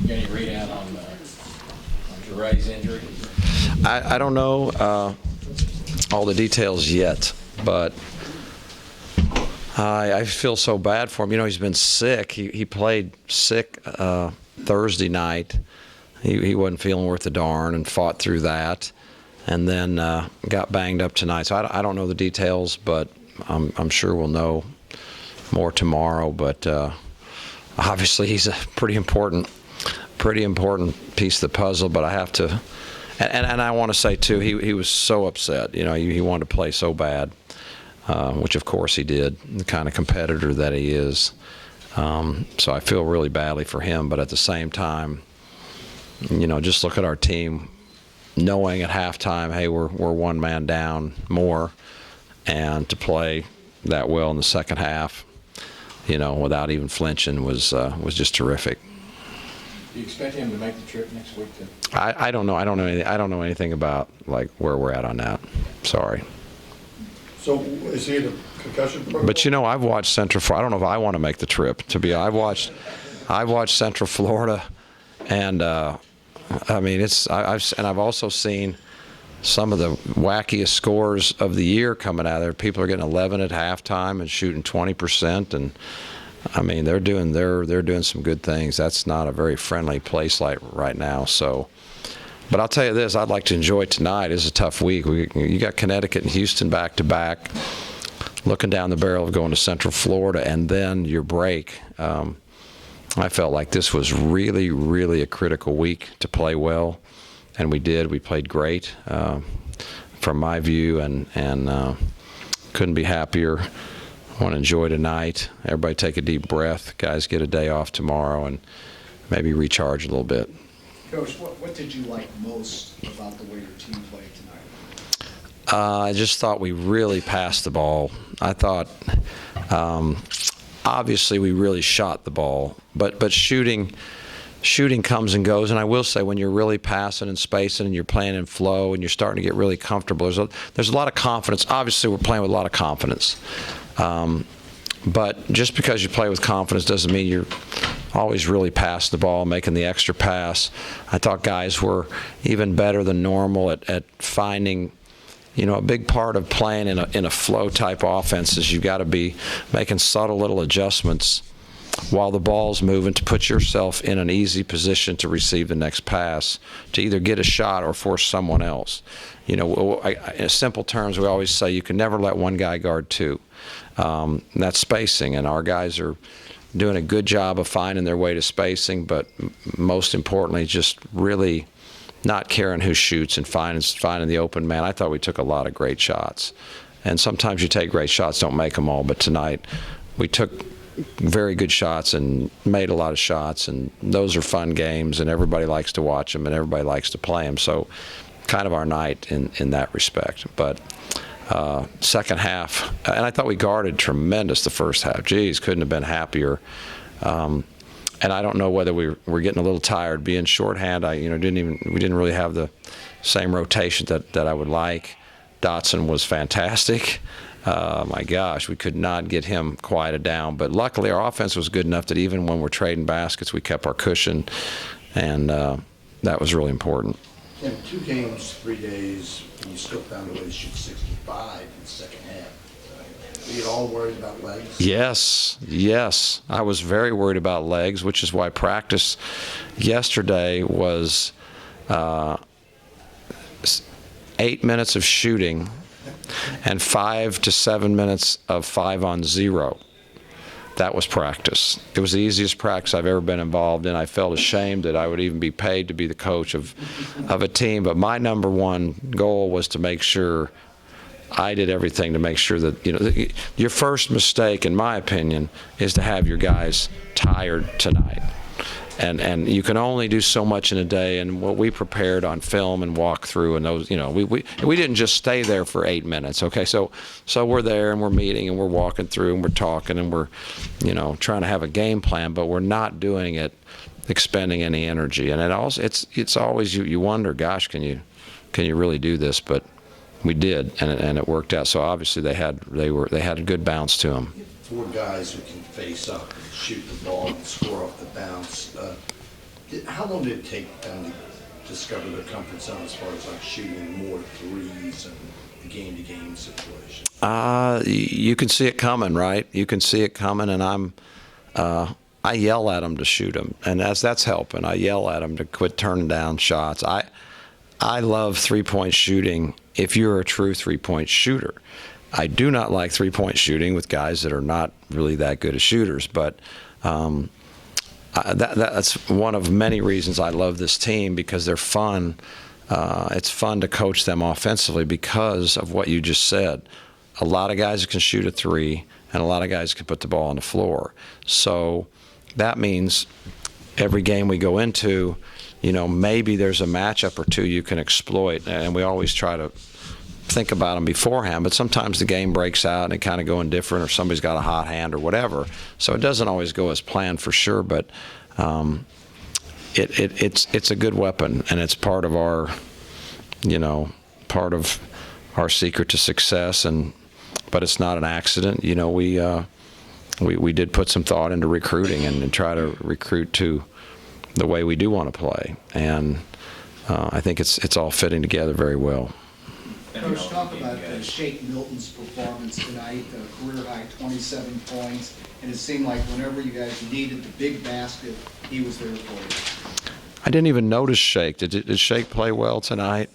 Any readout on Jeray's injury? I don't know all the details yet, but I feel so bad for him. You know, he's been sick. He played sick Thursday night. He wasn't feeling worth a darn and fought through that, and then got banged up tonight. So I don't know the details, but I'm sure we'll know more tomorrow. But obviously he's a pretty important piece of the puzzle. But I have to, and I want to say too, he was so upset. You know, he wanted to play so bad, which of course he did, the kind of competitor that he is. So I feel really badly for him, but at the same time, you know, just look at our team, knowing at halftime, hey, we're one man down more, and to play that well in the second half, you know, without even flinching was just terrific. Do you expect him to make the trip next week? I don't know. I don't know anything about like where we're at on that. Sorry. So is he in a concussion protocol? But you know, I've watched Central Florida. I don't know if I want to make the trip. I've watched Central Florida, and I mean, I've also seen some of the wackiest scores of the year coming out of there. People are getting 11 at halftime and shooting 20%, and I mean, they're doing some good things. That's not a very friendly place like right now. So, but I'll tell you this: I'd like to enjoy tonight. It's a tough week. You got Connecticut and Houston back to back, looking down the barrel of going to Central Florida, and then your break. I felt like this was really, really a critical week to play well, and we did. We played great from my view, and couldn't be happier. I want to enjoy tonight. Everybody take a deep breath. Guys get a day off tomorrow and maybe recharge a little bit. Coach, what did you like most about the way your team played tonight? I just thought we really passed the ball. I thought, obviously, we really shot the ball, but shooting comes and goes. And I will say, when you're really passing and spacing and you're playing in flow and you're starting to get really comfortable, there's a lot of confidence. Obviously, we're playing with a lot of confidence. But just because you play with confidence doesn't mean you're always really passing the ball, making the extra pass. I thought guys were even better than normal at finding. You know, a big part of playing in a flow type offense is you got to be making subtle little adjustments while the ball's moving to put yourself in an easy position to receive the next pass, to either get a shot or force someone else. You know, in simple terms, we always say you can never let one guy guard two. And that's spacing, and our guys are doing a good job of finding their way to spacing, but most importantly, just really not caring who shoots and finding the open man. I thought we took a lot of great shots. And sometimes you take great shots, don't make them all. But tonight we took very good shots and made a lot of shots. And those are fun games, and everybody likes to watch them, and everybody likes to play them. So kind of our night in that respect. But second half, and I thought we guarded tremendous the first half. Geez, couldn't have been happier. And I don't know whether we were getting a little tired being shorthand. We didn't really have the same rotation that I would like. Dotson was fantastic. My gosh, we could not get him quieted down. But luckily, our offense was good enough that even when we're trading baskets, we kept our cushion, and that was really important. In 2 games, 3 days, and you still found a way to shoot 65 in the second half. Were you at all worried about legs? Yes. I was very worried about legs, which is why practice yesterday was 8 minutes of shooting and 5 to 7 minutes of 5-on-0. That was practice. It was the easiest practice I've ever been involved in. I felt ashamed that I would even be paid to be the coach of a team. But my number one goal was to make sure I did everything to make sure that, your first mistake, in my opinion, is to have your guys tired tonight. And you can only do so much in a day, and what we prepared on film and walk through, and those, we didn't just stay there for 8 minutes. Okay, so we're there and we're meeting and we're walking through and we're talking and we're, trying to have a game plan, but we're not doing it expending any energy. And it's always you wonder, gosh, can you really do this? But we did, and it worked out. So obviously they had a good bounce to them. 4 guys who can face up and shoot the ball and score off the bounce. How long did it take them to discover their comfort zone as far as like shooting more threes and the game-to-game situation? You can see it coming, right? You can see it coming, and I yell at them to shoot them, and that's helping. I yell at them to quit turning down shots. I love three-point shooting if you're a true three-point shooter. I do not like three-point shooting with guys that are not really that good as shooters, but that's one of many reasons I love this team, because they're fun. It's fun to coach them offensively because of what you just said. A lot of guys can shoot a three, and a lot of guys can put the ball on the floor. So that means every game we go into, maybe there's a matchup or two you can exploit, and we always try to think about them beforehand, but sometimes the game breaks out and it kind of go indifferent, or somebody's got a hot hand or whatever. So it doesn't always go as planned for sure, but it's a good weapon, and it's part of our secret to success. But it's not an accident. We did put some thought into recruiting and try to recruit to the way we do want to play, and I think it's all fitting together very well. Coach, talk about Shake Milton's performance tonight, career-high 27 points, and it seemed like whenever you guys needed the big basket, he was there for you. I didn't even notice Shake. Did Shake play well tonight?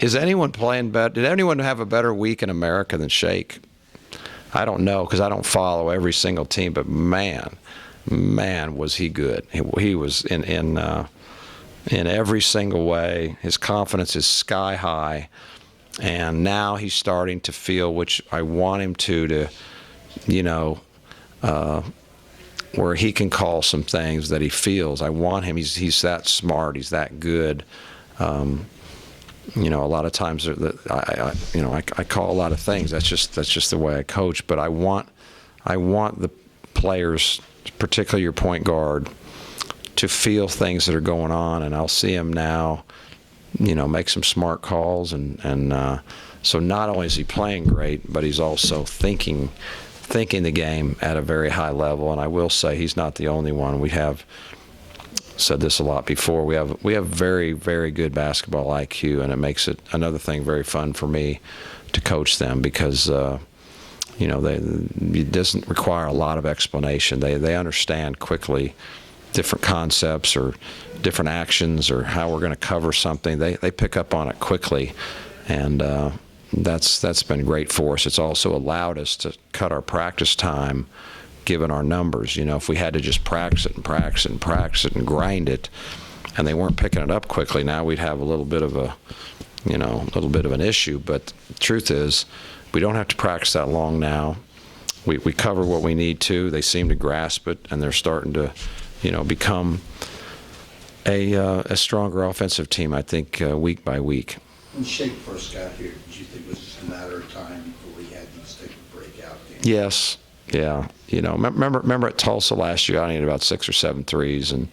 Is anyone playing better? Did anyone have a better week in America than Shake? I don't know, because I don't follow every single team, but man, was he good. He was in every single way. His confidence is sky high, and now he's starting to feel, which I want him to where he can call some things that he feels. I want him. He's that smart. He's that good. A lot of times I call a lot of things. That's just the way I coach. But I want the players, particularly your point guard, to feel things that are going on, and I'll see him now, make some smart calls, and so not only is he playing great, but he's also thinking the game at a very high level. And I will say he's not the only one. We have said this a lot before. We have very, very good basketball IQ, and it makes it another thing very fun for me to coach them, because it doesn't require a lot of explanation. They understand quickly different concepts or different actions or how we're going to cover something. They pick up on it quickly, and that's been great for us. It's also allowed us to cut our practice time, given our numbers. If we had to just practice it and grind it, and they weren't picking it up quickly, now we'd have a little bit of an issue. But the truth is, we don't have to practice that long now. We cover what we need to. They seem to grasp it, and they're starting to become a stronger offensive team, I think, week by week. When Shake first got here, did you think it was just a matter of time before he had these type of breakout games? Yes. Yeah. Remember at Tulsa last year, I had about 6 or 7 threes, and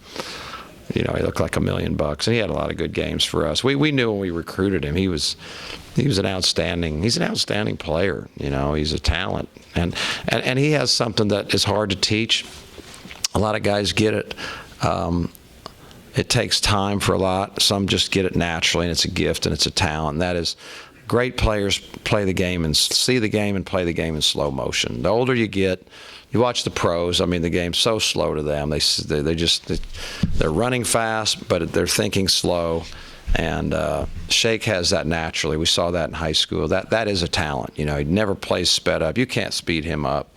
he looked like $1 million, and he had a lot of good games for us. We knew when we recruited him, he's an outstanding player. He's a talent, and he has something that is hard to teach. A lot of guys get it. It takes time for a lot. Some just get it naturally, and it's a gift and it's a talent. And that is, great players play the game and see the game and play the game in slow motion. The older you get, you watch the pros. I mean, the game's so slow to them. They're running fast, but they're thinking slow. And Shake has that naturally. We saw that in high school. That is a talent. He never plays sped up. You can't speed him up.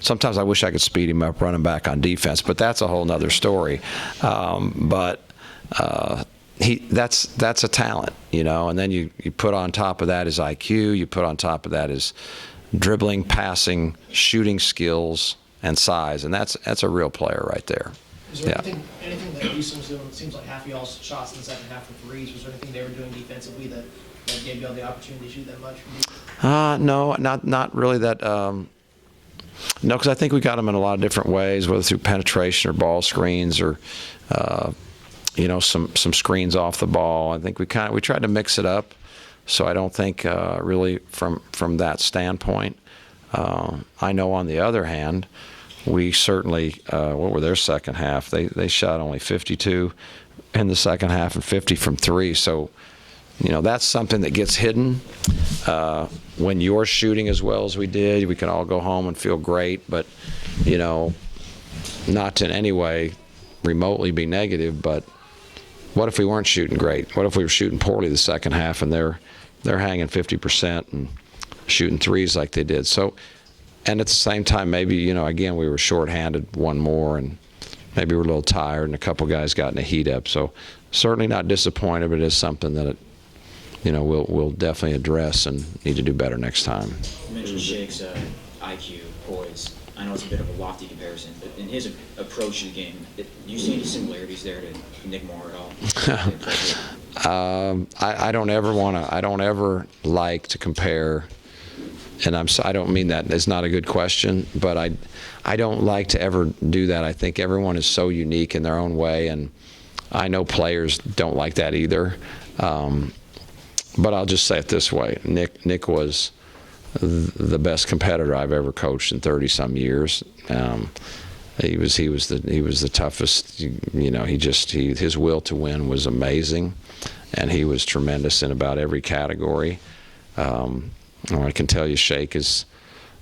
Sometimes I wish I could speed him up running back on defense, but that's a whole nother story. That's a talent, and then you put on top of that his IQ, you put on top of that his dribbling, passing, shooting skills, and size, and that's a real player right there. Is there anything that Houston was doing? It seems like half of y'all's shots in the second half were threes. Was there anything they were doing defensively that gave y'all the opportunity to shoot that much? No, not really that. No, because I think we got them in a lot of different ways, whether through penetration or ball screens or some screens off the ball. I think we tried to mix it up. So I don't think really from that standpoint. I know on the other hand, we certainly, what were their second half? They shot only 52 in the second half and 50 from three. So, that's something that gets hidden. When you're shooting as well as we did, we can all go home and feel great, but, not to in any way remotely be negative, but what if we weren't shooting great? What if we were shooting poorly the second half and they're hanging 50% and shooting threes like they did? So, and at the same time, maybe, again, we were shorthanded one more and maybe we're a little tired and a couple guys got in a heat up. So certainly not disappointed, but it is something that, we'll definitely address and need to do better next time. You mentioned Shake's IQ, poise. I know it's a bit of a lofty comparison, but in his approach to the game, do you see any similarities there to Nick Moore at all? I don't ever like to compare, and I don't mean that it's not a good question, but I don't like to ever do that. I think everyone is so unique in their own way, and I know players don't like that either. But I'll just say it this way: Nick was the best competitor I've ever coached in 30-some years. He was the toughest. His will to win was amazing, and he was tremendous in about every category. I can tell you, Shake is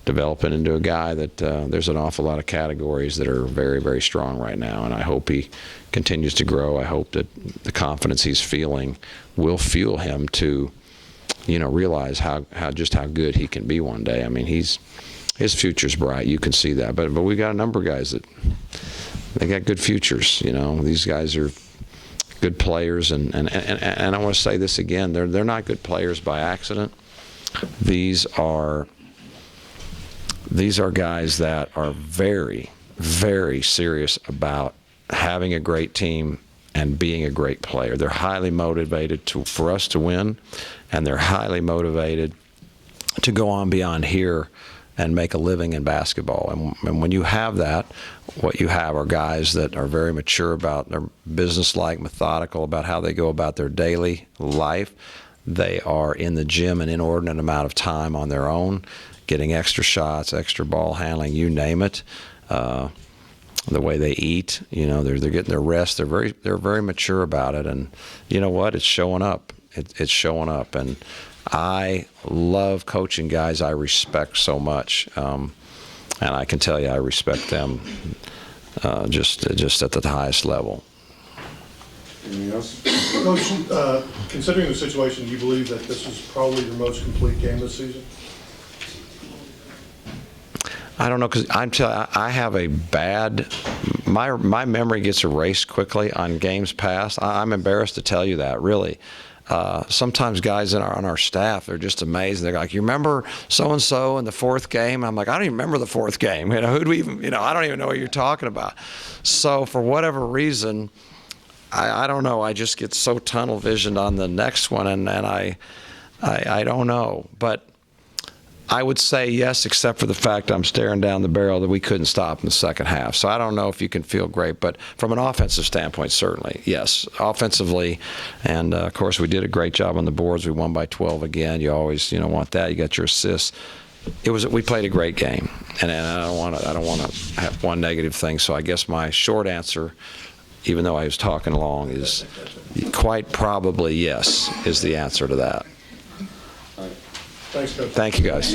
developing into a guy that there's an awful lot of categories that are very, very strong right now, and I hope he continues to grow. I hope that the confidence he's feeling will fuel him to, realize how good he can be one day. I mean, his future's bright. You can see that. But we got a number of guys that they got good futures. These guys are good players, and I want to say this again: they're not good players by accident. These are guys that are very, very serious about having a great team and being a great player. They're highly motivated for us to win, and they're highly motivated to go on beyond here and make a living in basketball. And when you have that, what you have are guys that are very mature about their business-like, methodical about how they go about their daily life. They are in the gym an inordinate amount of time on their own, getting extra shots, extra ball handling, you name it. The way they eat, they're getting their rest. They're very mature about it, and you know what? It's showing up. It's showing up, and I love coaching guys I respect so much, and I can tell you I respect them just at the highest level. Anything else? Coach, considering the situation, do you believe that this is probably your most complete game this season? I don't know, because I have a bad, my memory gets erased quickly on games past. I'm embarrassed to tell you that, really. Sometimes guys on our staff are just amazed. They're like, "You remember so-and-so in the fourth game?" I'm like, "I don't even remember the fourth game. Who do we even, I don't even know what you're talking about." So for whatever reason, I don't know. I just get so tunnel visioned on the next one, and I don't know. But I would say yes, except for the fact I'm staring down the barrel that we couldn't stop in the second half. So I don't know if you can feel great, but from an offensive standpoint, certainly, yes. Offensively, and of course we did a great job on the boards. We won by 12 again. You always, want that. You got your assists. We played a great game, and I don't want to have one negative thing. So I guess my short answer, even though I was talking long, is quite probably yes is the answer to that. Thanks, Coach. Thank you, guys.